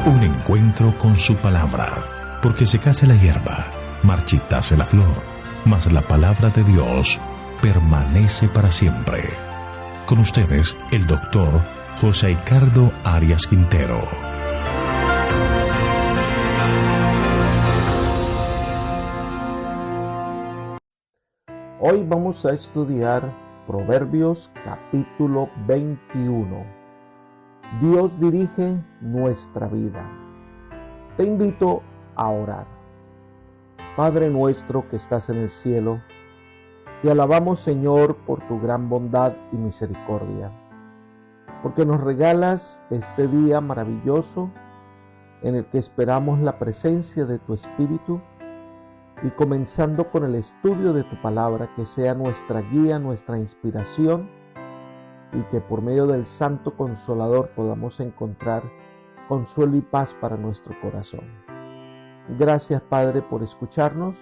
Un encuentro con su palabra, porque secase la hierba, marchitase la flor, mas la palabra de Dios permanece para siempre. Con ustedes, el doctor José Ricardo Arias Quintero. Hoy vamos a estudiar Proverbios capítulo 21. Dios dirige nuestra vida. Te invito a orar. Padre nuestro que estás en el cielo, te alabamos, Señor, por tu gran bondad y misericordia, porque nos regalas este día maravilloso en el que esperamos la presencia de tu Espíritu, y comenzando con el estudio de tu palabra, que sea nuestra guía, nuestra inspiración, y que por medio del Santo Consolador podamos encontrar consuelo y paz para nuestro corazón. Gracias, Padre, por escucharnos,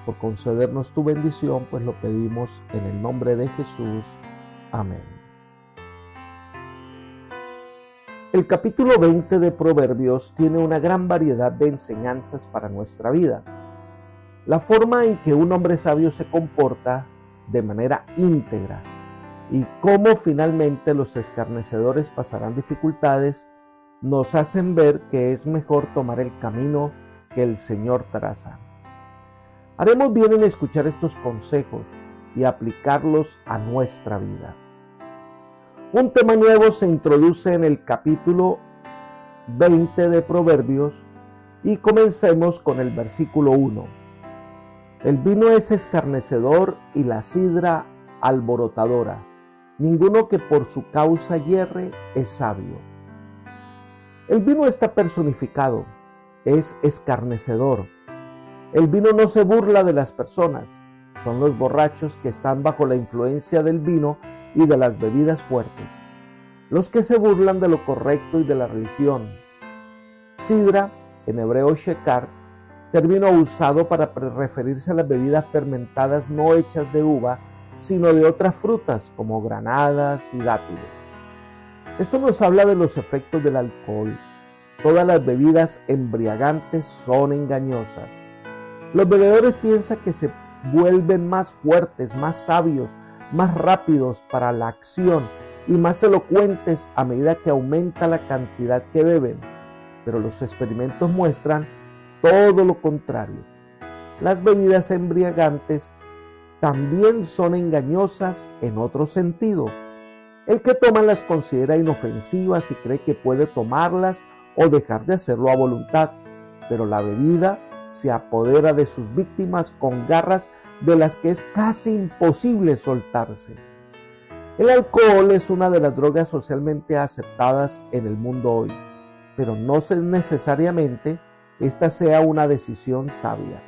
por concedernos tu bendición, pues lo pedimos en el nombre de Jesús. Amén. El capítulo 20 de Proverbios tiene una gran variedad de enseñanzas para nuestra vida. La forma en que un hombre sabio se comporta de manera íntegra y cómo finalmente los escarnecedores pasarán dificultades nos hacen ver que es mejor tomar el camino que el Señor traza. Haremos bien en escuchar estos consejos y aplicarlos a nuestra vida. Un tema nuevo se introduce en el capítulo 20 de Proverbios y comencemos con el versículo 1. El vino es escarnecedor y la sidra alborotadora. Ninguno que por su causa yerre es sabio. El vino está personificado, es escarnecedor. El vino no se burla de las personas, son los borrachos que están bajo la influencia del vino y de las bebidas fuertes, los que se burlan de lo correcto y de la religión. Sidra, en hebreo shekar, término usado para referirse a las bebidas fermentadas no hechas de uva, sino de otras frutas como granadas y dátiles. Esto nos habla de los efectos del alcohol. Todas las bebidas embriagantes son engañosas. Los bebedores piensan que se vuelven más fuertes, más sabios, más rápidos para la acción y más elocuentes a medida que aumenta la cantidad que beben. Pero los experimentos muestran todo lo contrario. Las bebidas embriagantes también son engañosas en otro sentido. El que toma las considera inofensivas y cree que puede tomarlas o dejar de hacerlo a voluntad, pero la bebida se apodera de sus víctimas con garras de las que es casi imposible soltarse. El alcohol es una de las drogas socialmente aceptadas en el mundo hoy, pero no necesariamente esta sea una decisión sabia.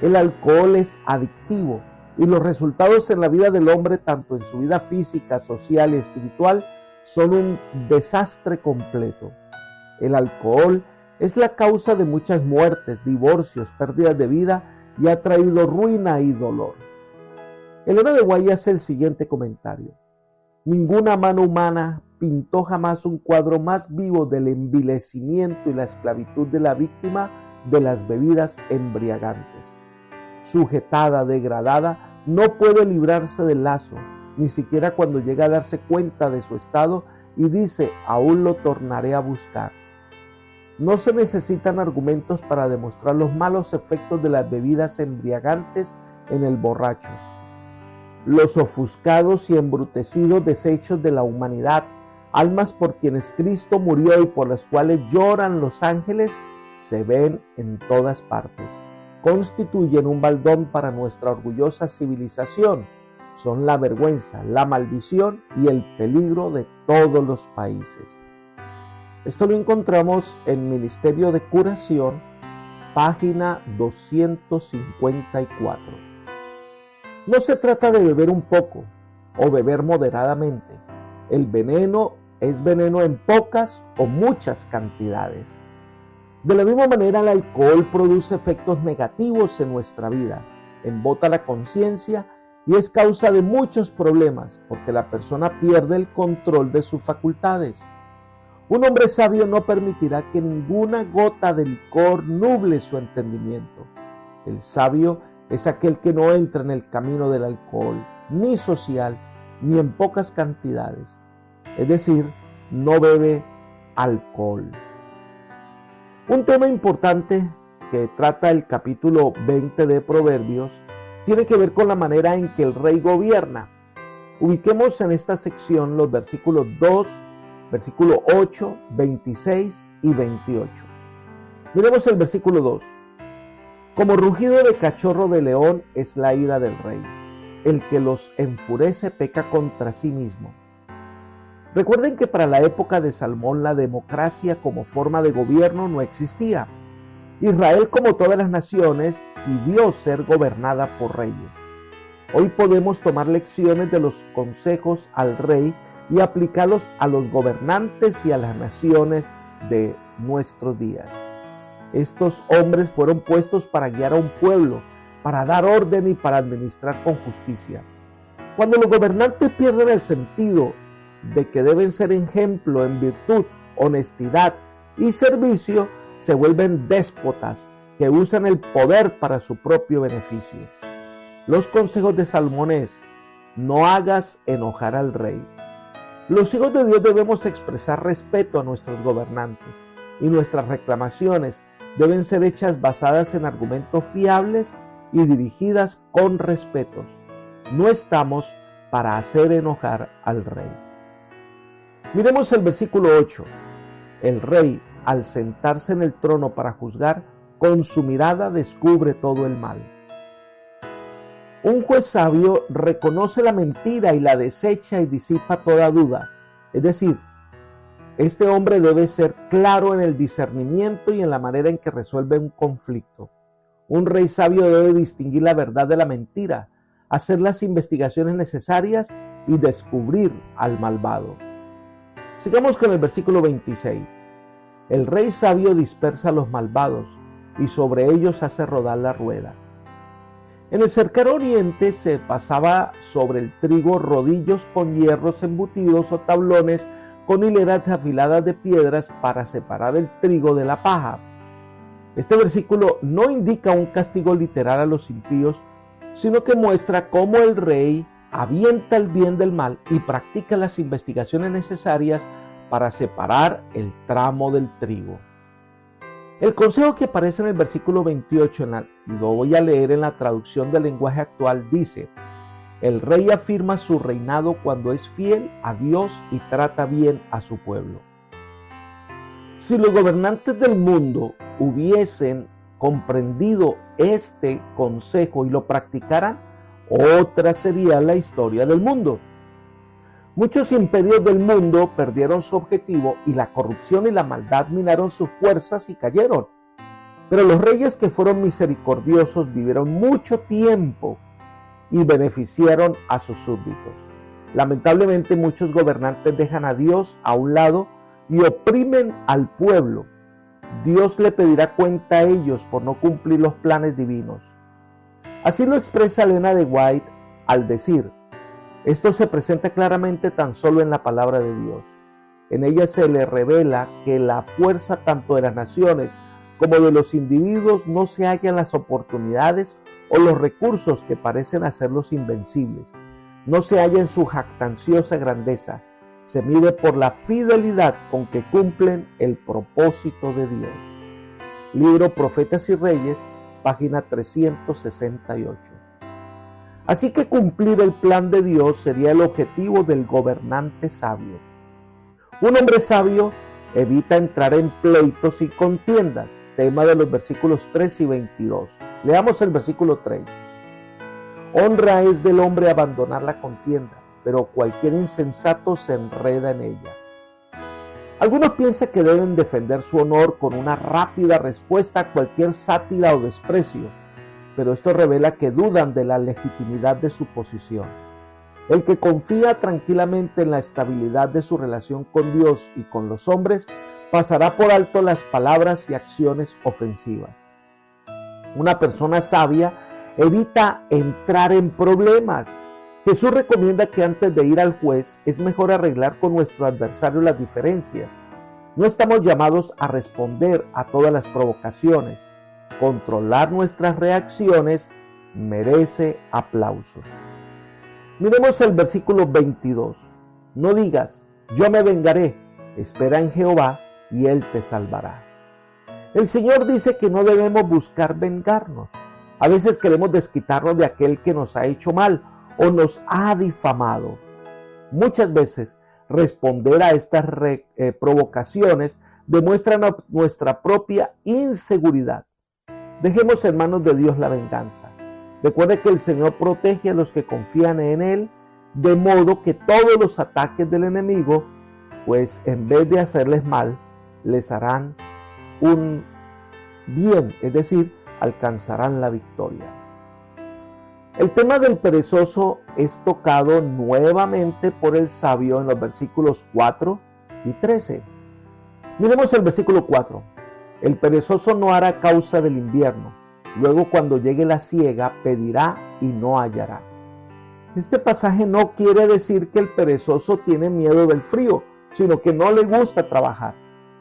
El alcohol es adictivo y los resultados en la vida del hombre, tanto en su vida física, social y espiritual, son un desastre completo. El alcohol es la causa de muchas muertes, divorcios, pérdidas de vida y ha traído ruina y dolor. Elena de White hace el siguiente comentario: ninguna mano humana pintó jamás un cuadro más vivo del envilecimiento y la esclavitud de la víctima de las bebidas embriagantes. Sujetada, degradada, no puede librarse del lazo, ni siquiera cuando llega a darse cuenta de su estado y dice: aún lo tornaré a buscar. No se necesitan argumentos para demostrar los malos efectos de las bebidas embriagantes en el borracho. Los ofuscados y embrutecidos desechos de la humanidad, almas por quienes Cristo murió y por las cuales lloran los ángeles, se ven en todas partes. Constituyen un baldón para nuestra orgullosa civilización. Son la vergüenza, la maldición y el peligro de todos los países. Esto lo encontramos en Ministerio de Curación, página 254. No se trata de beber un poco o beber moderadamente. El veneno es veneno en pocas o muchas cantidades. De la misma manera, el alcohol produce efectos negativos en nuestra vida, embota la conciencia y es causa de muchos problemas porque la persona pierde el control de sus facultades. Un hombre sabio no permitirá que ninguna gota de licor nuble su entendimiento. El sabio es aquel que no entra en el camino del alcohol, ni social, ni en pocas cantidades. Es decir, no bebe alcohol. Un tema importante que trata el capítulo 20 de Proverbios tiene que ver con la manera en que el rey gobierna. Ubiquemos en esta sección los versículos 2, versículo 8, 26 y 28. Miremos el versículo 2. Como rugido de cachorro de león es la ira del rey. El que los enfurece peca contra sí mismo. Recuerden que para la época de Salomón la democracia como forma de gobierno no existía. Israel, como todas las naciones, pidió ser gobernada por reyes. Hoy podemos tomar lecciones de los consejos al rey y aplicarlos a los gobernantes y a las naciones de nuestros días. Estos hombres fueron puestos para guiar a un pueblo, para dar orden y para administrar con justicia. Cuando los gobernantes pierden el sentido de que deben ser ejemplo en virtud, honestidad y servicio, se vuelven déspotas que usan el poder para su propio beneficio. Los consejos de Salomón es: no hagas enojar al rey. Los hijos de Dios debemos expresar respeto a nuestros gobernantes y nuestras reclamaciones deben ser hechas basadas en argumentos fiables y dirigidas con respetos. No estamos para hacer enojar al rey. Miremos el versículo 8. El rey, al sentarse en el trono para juzgar, con su mirada descubre todo el mal. Un juez sabio reconoce la mentira y la desecha y disipa toda duda. Es decir, este hombre debe ser claro en el discernimiento y en la manera en que resuelve un conflicto. Un rey sabio debe distinguir la verdad de la mentira, hacer las investigaciones necesarias y descubrir al malvado. Sigamos con el versículo 26. El rey sabio dispersa a los malvados y sobre ellos hace rodar la rueda. En el cercano oriente se pasaba sobre el trigo rodillos con hierros embutidos o tablones con hileras afiladas de piedras para separar el trigo de la paja. Este versículo no indica un castigo literal a los impíos, sino que muestra cómo el rey avienta el bien del mal y practica las investigaciones necesarias para separar el tramo del trigo. El consejo que aparece en el versículo 28, lo voy a leer en la traducción del lenguaje actual, dice: el rey afirma su reinado cuando es fiel a Dios y trata bien a su pueblo. Si los gobernantes del mundo hubiesen comprendido este consejo y lo practicaran, otra sería la historia del mundo. Muchos imperios del mundo perdieron su objetivo y la corrupción y la maldad minaron sus fuerzas y cayeron. Pero los reyes que fueron misericordiosos vivieron mucho tiempo y beneficiaron a sus súbditos. Lamentablemente muchos gobernantes dejan a Dios a un lado y oprimen al pueblo. Dios le pedirá cuenta a ellos por no cumplir los planes divinos. Así lo expresa Elena de White al decir: esto se presenta claramente tan solo en la palabra de Dios. En ella se le revela que la fuerza tanto de las naciones como de los individuos no se halla en las oportunidades o los recursos que parecen hacerlos invencibles. No se halla en su jactanciosa grandeza. Se mide por la fidelidad con que cumplen el propósito de Dios. Libro Profetas y Reyes, página 368. Así que cumplir el plan de Dios sería el objetivo del gobernante sabio. Un hombre sabio evita entrar en pleitos y contiendas, tema de los versículos 3 y 22. Leamos el versículo 3. Honra es del hombre abandonar la contienda, pero cualquier insensato se enreda en ella. Algunos piensan que deben defender su honor con una rápida respuesta a cualquier sátira o desprecio, pero esto revela que dudan de la legitimidad de su posición. El que confía tranquilamente en la estabilidad de su relación con Dios y con los hombres pasará por alto las palabras y acciones ofensivas. Una persona sabia evita entrar en problemas. Jesús recomienda que antes de ir al juez es mejor arreglar con nuestro adversario las diferencias. No estamos llamados a responder a todas las provocaciones. Controlar nuestras reacciones merece aplausos. Miremos el versículo 22. No digas, yo me vengaré, espera en Jehová y Él te salvará. El Señor dice que no debemos buscar vengarnos. A veces queremos desquitarnos de aquel que nos ha hecho mal o nos ha difamado. Muchas veces responder a estas provocaciones demuestra nuestra propia inseguridad. Dejemos en manos de Dios la venganza. Recuerde que el Señor protege a los que confían en Él, de modo que todos los ataques del enemigo, pues en vez de hacerles mal, les harán un bien, es decir, alcanzarán la victoria. El tema del perezoso es tocado nuevamente por el sabio en los versículos 4 y 13. Miremos el versículo 4. El perezoso no hará causa del invierno. Luego, cuando llegue la siega, pedirá y no hallará. Este pasaje no quiere decir que el perezoso tiene miedo del frío, sino que no le gusta trabajar.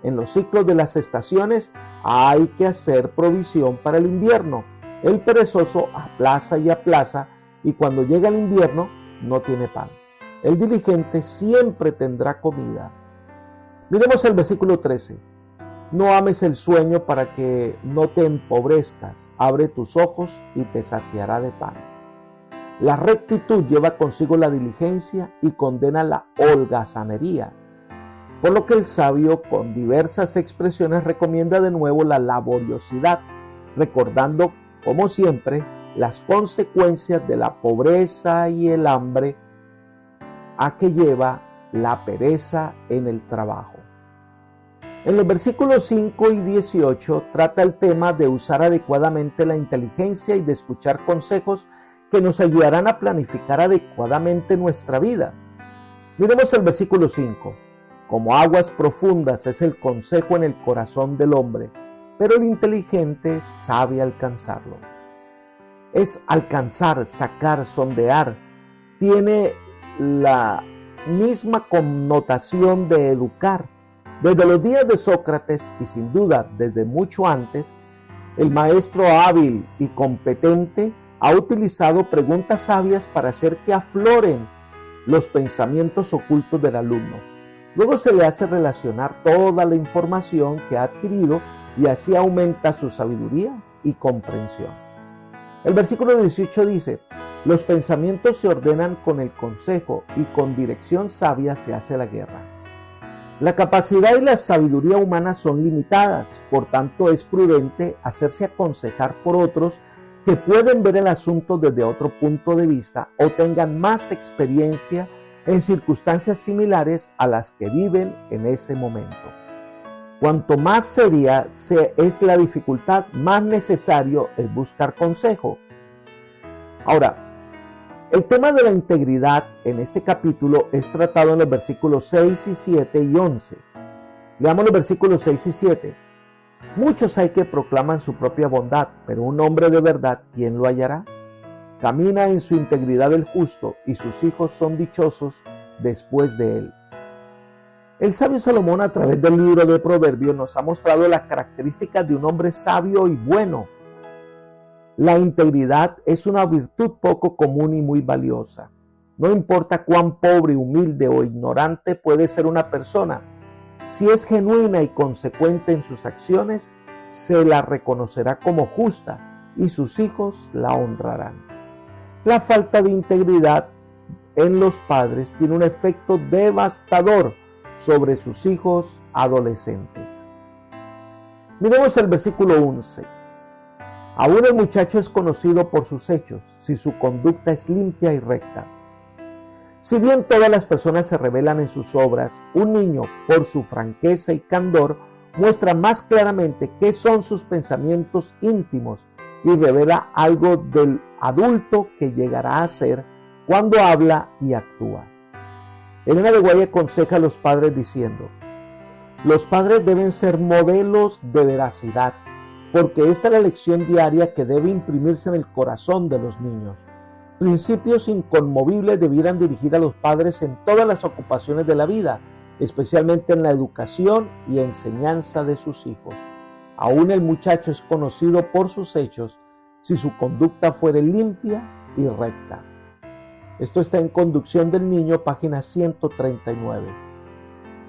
En los ciclos de las estaciones hay que hacer provisión para el invierno. El perezoso aplaza y aplaza, y cuando llega el invierno no tiene pan. El diligente siempre tendrá comida. Miremos el versículo 13. No ames el sueño para que no te empobrezcas. Abre tus ojos y te saciará de pan. La rectitud lleva consigo la diligencia y condena la holgazanería. Por lo que el sabio, con diversas expresiones, recomienda de nuevo la laboriosidad, recordando, como siempre, las consecuencias de la pobreza y el hambre a que lleva la pereza en el trabajo. En los versículos 5 y 18 trata el tema de usar adecuadamente la inteligencia y de escuchar consejos que nos ayudarán a planificar adecuadamente nuestra vida. Miremos el versículo 5. Como aguas profundas es el consejo en el corazón del hombre, pero el inteligente sabe alcanzarlo. Es alcanzar, sacar, sondear. Tiene la misma connotación de educar. Desde los días de Sócrates y sin duda desde mucho antes, el maestro hábil y competente ha utilizado preguntas sabias para hacer que afloren los pensamientos ocultos del alumno. Luego se le hace relacionar toda la información que ha adquirido y así aumenta su sabiduría y comprensión. El versículo 18 dice, los pensamientos se ordenan con el consejo y con dirección sabia se hace la guerra. La capacidad y la sabiduría humana son limitadas, por tanto es prudente hacerse aconsejar por otros que pueden ver el asunto desde otro punto de vista o tengan más experiencia en circunstancias similares a las que viven en ese momento. Cuanto más seria es la dificultad, más necesario es buscar consejo. Ahora, el tema de la integridad en este capítulo es tratado en los versículos 6 y 7 y 11. Leamos los versículos 6 y 7. Muchos hay que proclaman su propia bondad, pero un hombre de verdad, ¿quién lo hallará? Camina en su integridad el justo, y sus hijos son dichosos después de él. El sabio Salomón, a través del libro de Proverbios, nos ha mostrado las características de un hombre sabio y bueno. La integridad es una virtud poco común y muy valiosa. No importa cuán pobre, humilde o ignorante puede ser una persona, si es genuina y consecuente en sus acciones, se la reconocerá como justa y sus hijos la honrarán. La falta de integridad en los padres tiene un efecto devastador sobre sus hijos adolescentes. Miremos el versículo 11. Aún el muchacho es conocido por sus hechos, si su conducta es limpia y recta. Si bien todas las personas se revelan en sus obras, un niño, por su franqueza y candor, muestra más claramente qué son sus pensamientos íntimos y revela algo del adulto que llegará a ser cuando habla y actúa. Elena de Guay aconseja a los padres diciendo, los padres deben ser modelos de veracidad, porque esta es la lección diaria que debe imprimirse en el corazón de los niños. Principios inconmovibles debieran dirigir a los padres en todas las ocupaciones de la vida, especialmente en la educación y enseñanza de sus hijos. Aún el muchacho es conocido por sus hechos si su conducta fuere limpia y recta. Esto está en Conducción del Niño, página 139.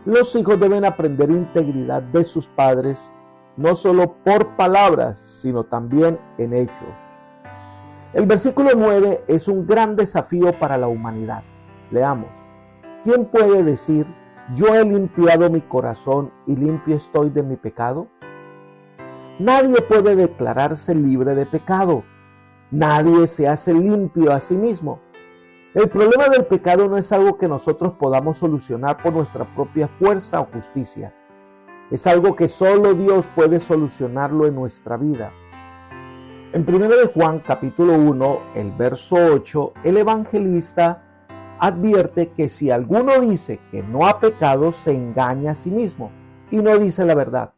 Los hijos deben aprender integridad de sus padres, no solo por palabras, sino también en hechos. El versículo 9 es un gran desafío para la humanidad. Leamos. ¿Quién puede decir, yo he limpiado mi corazón y limpio estoy de mi pecado? Nadie puede declararse libre de pecado. Nadie se hace limpio a sí mismo. El problema del pecado no es algo que nosotros podamos solucionar por nuestra propia fuerza o justicia. Es algo que solo Dios puede solucionarlo en nuestra vida. En 1 de Juan capítulo 1, el verso 8, el evangelista advierte que si alguno dice que no ha pecado, se engaña a sí mismo y no dice la verdad.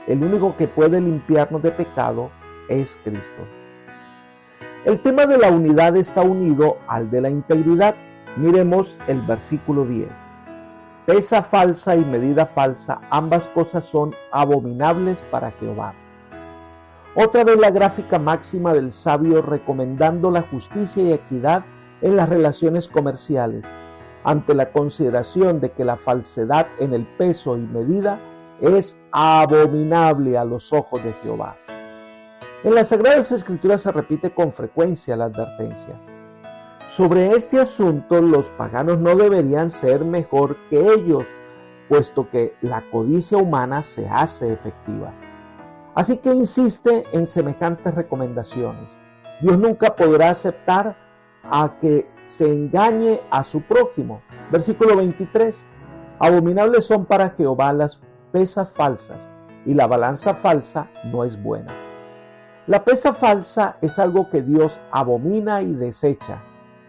El único que puede limpiarnos de pecado es Cristo. El tema de la unidad está unido al de la integridad. Miremos el versículo 10. Pesa falsa y medida falsa, ambas cosas son abominables para Jehová. Otra vez la gráfica máxima del sabio recomendando la justicia y equidad en las relaciones comerciales, ante la consideración de que la falsedad en el peso y medida es abominable a los ojos de Jehová. En las Sagradas Escrituras se repite con frecuencia la advertencia. Sobre este asunto, los paganos no deberían ser mejor que ellos, puesto que la codicia humana se hace efectiva. Así que insiste en semejantes recomendaciones. Dios nunca podrá aceptar a que se engañe a su prójimo. Versículo 23. Abominables son para Jehová las pesas falsas, y la balanza falsa no es buena. La pesa falsa es algo que Dios abomina y desecha.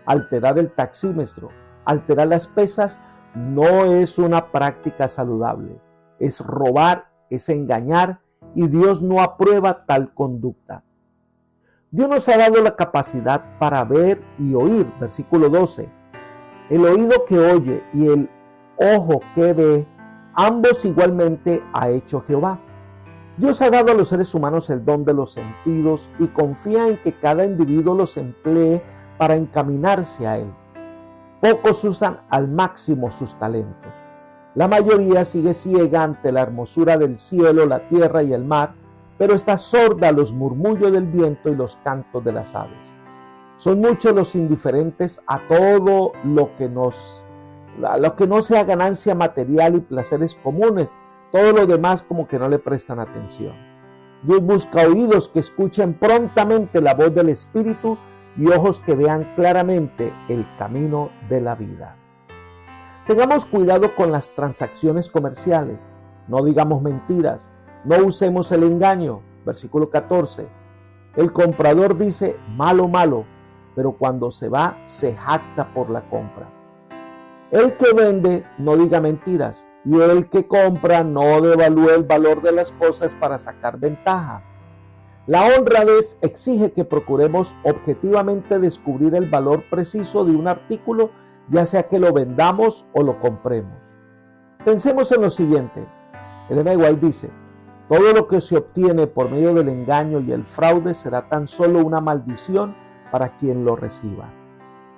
Alterar el taxímetro, alterar las pesas, no es una práctica saludable. Es robar, es engañar, y Dios no aprueba tal conducta. Dios nos ha dado la capacidad para ver y oír. Versículo 12. El oído que oye y el ojo que ve, ambos igualmente ha hecho Jehová. Dios ha dado a los seres humanos el don de los sentidos y confía en que cada individuo los emplee para encaminarse a Él. Pocos usan al máximo sus talentos. La mayoría sigue ciega ante la hermosura del cielo, la tierra y el mar, pero está sorda a los murmullos del viento y los cantos de las aves. Son muchos los indiferentes a todo lo que no sea ganancia material y placeres comunes. Todo lo demás como que no le prestan atención. Dios busca oídos que escuchen prontamente la voz del Espíritu y ojos que vean claramente el camino de la vida. Tengamos cuidado con las transacciones comerciales. No digamos mentiras. No usemos el engaño. Versículo 14. El comprador dice malo, malo, pero cuando se va, se jacta por la compra. El que vende no diga mentiras, y el que compra no devalúe el valor de las cosas para sacar ventaja. La honradez exige que procuremos objetivamente descubrir el valor preciso de un artículo, ya sea que lo vendamos o lo compremos. Pensemos en lo siguiente. Elena White dice, todo lo que se obtiene por medio del engaño y el fraude será tan solo una maldición para quien lo reciba.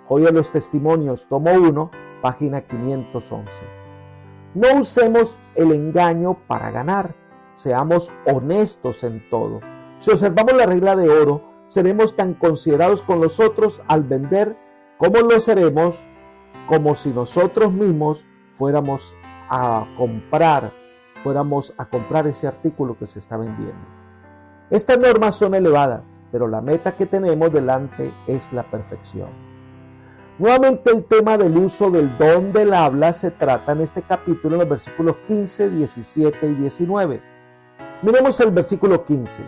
Joya de los Testimonios, tomo 1, página 511. No usemos el engaño para ganar. Seamos honestos en todo. Si observamos la regla de oro, seremos tan considerados con los otros al vender como lo seremos como si nosotros mismos fuéramos a comprar ese artículo que se está vendiendo. Estas normas son elevadas, pero la meta que tenemos delante es la perfección. Nuevamente el tema del uso del don del habla se trata en este capítulo en los versículos 15, 17 y 19. Miremos el versículo 15.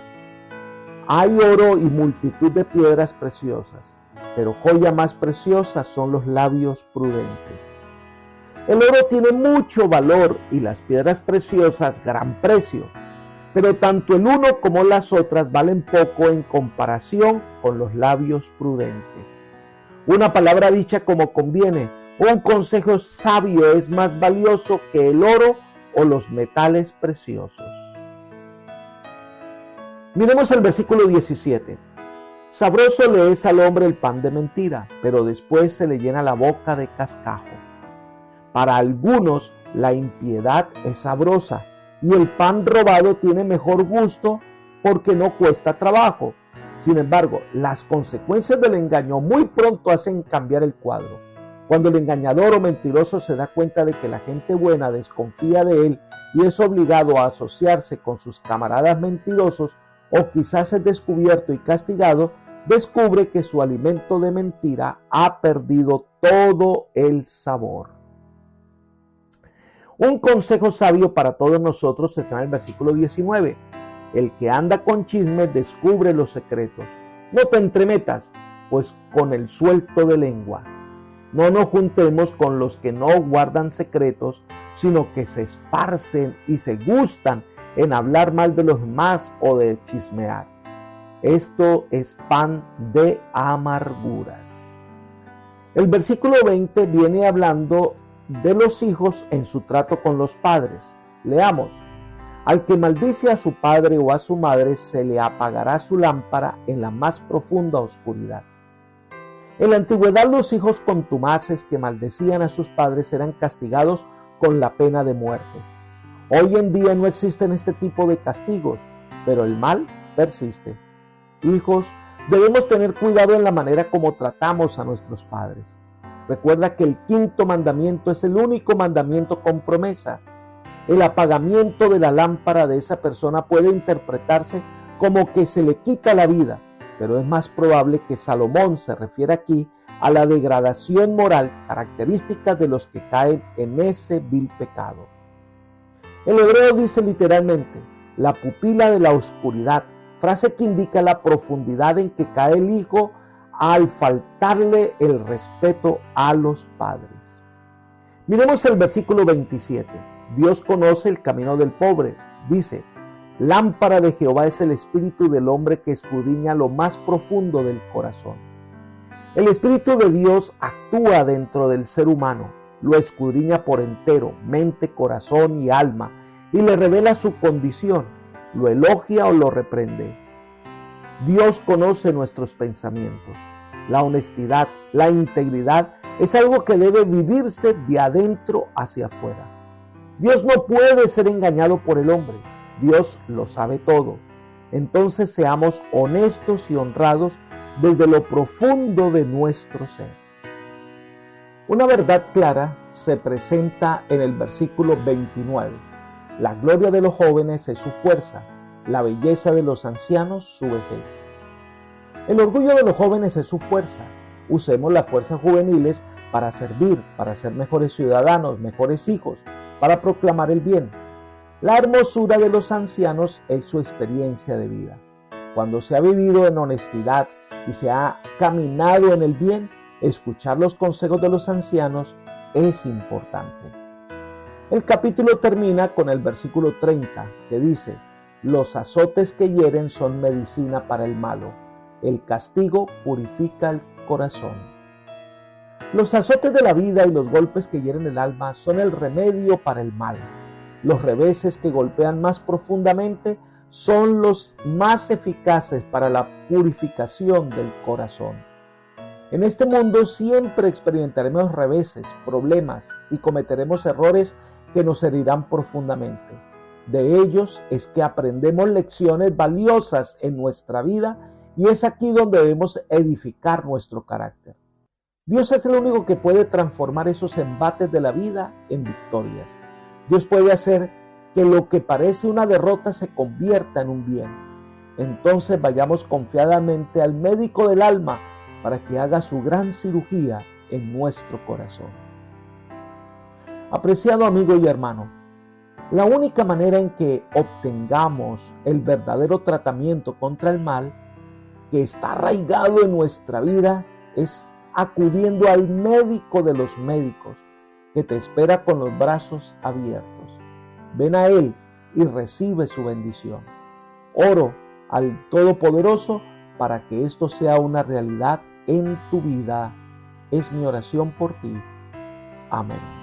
Hay oro y multitud de piedras preciosas, pero joya más preciosa son los labios prudentes. El oro tiene mucho valor y las piedras preciosas gran precio, pero tanto el uno como las otras valen poco en comparación con los labios prudentes. Una palabra dicha como conviene Un consejo sabio es más valioso que el oro o los metales preciosos. Miremos el versículo 17. Sabroso le es al hombre el pan de mentira, pero después se le llena la boca de cascajo. Para algunos la impiedad es sabrosa y el pan robado tiene mejor gusto porque no cuesta trabajo. Sin embargo, las consecuencias del engaño muy pronto hacen cambiar el cuadro. Cuando el engañador o mentiroso se da cuenta de que la gente buena desconfía de él y es obligado a asociarse con sus camaradas mentirosos, o quizás es descubierto y castigado, descubre que su alimento de mentira ha perdido todo el sabor. Un consejo sabio para todos nosotros está en el versículo 19. El que anda con chismes descubre los secretos. No te entremetas, pues con el suelto de lengua. No nos juntemos con los que no guardan secretos, sino que se esparcen y se gustan en hablar mal de los demás o de chismear. Esto es pan de amarguras. El versículo 20 viene hablando de los hijos en su trato con los padres. Leamos. Al que maldice a su padre o a su madre, se le apagará su lámpara en la más profunda oscuridad. En la antigüedad, los hijos contumaces que maldecían a sus padres eran castigados con la pena de muerte. Hoy en día no existen este tipo de castigos, pero el mal persiste. Hijos, debemos tener cuidado en la manera como tratamos a nuestros padres. Recuerda que el quinto mandamiento es el único mandamiento con promesa. El apagamiento de la lámpara de esa persona puede interpretarse como que se le quita la vida, pero es más probable que Salomón se refiere aquí a la degradación moral característica de los que caen en ese vil pecado. El hebreo dice literalmente, la pupila de la oscuridad, frase que indica la profundidad en que cae el hijo al faltarle el respeto a los padres. Miremos el versículo 27. Dios conoce el camino del pobre. Dice, lámpara de Jehová es el espíritu del hombre que escudriña lo más profundo del corazón. El espíritu de Dios actúa dentro del ser humano, lo escudriña por entero, mente, corazón y alma, y le revela su condición, lo elogia o lo reprende. Dios conoce nuestros pensamientos. La honestidad, la integridad es algo que debe vivirse de adentro hacia afuera. Dios no puede ser engañado por el hombre. Dios lo sabe todo. Entonces seamos honestos y honrados desde lo profundo de nuestro ser. Una verdad clara se presenta en el versículo 29. La gloria de los jóvenes es su fuerza, la belleza de los ancianos su vejez. El orgullo de los jóvenes es su fuerza. Usemos las fuerzas juveniles para servir, para ser mejores ciudadanos, mejores hijos, para proclamar el bien. La hermosura de los ancianos es su experiencia de vida. Cuando se ha vivido en honestidad y se ha caminado en el bien, escuchar los consejos de los ancianos es importante. El capítulo termina con el versículo 30, que dice, los azotes que hieren son medicina para el malo, el castigo purifica el corazón. Los azotes de la vida y los golpes que hieren el alma son el remedio para el mal. Los reveses que golpean más profundamente son los más eficaces para la purificación del corazón. En este mundo siempre experimentaremos reveses, problemas y cometeremos errores que nos herirán profundamente. De ellos es que aprendemos lecciones valiosas en nuestra vida y es aquí donde debemos edificar nuestro carácter. Dios es el único que puede transformar esos embates de la vida en victorias. Dios puede hacer que lo que parece una derrota se convierta en un bien. Entonces vayamos confiadamente al médico del alma para que haga su gran cirugía en nuestro corazón. Apreciado amigo y hermano, la única manera en que obtengamos el verdadero tratamiento contra el mal que está arraigado en nuestra vida es acudiendo al médico de los médicos, que te espera con los brazos abiertos. Ven a Él y recibe su bendición. Oro al Todopoderoso para que esto sea una realidad en tu vida. Es mi oración por ti. Amén.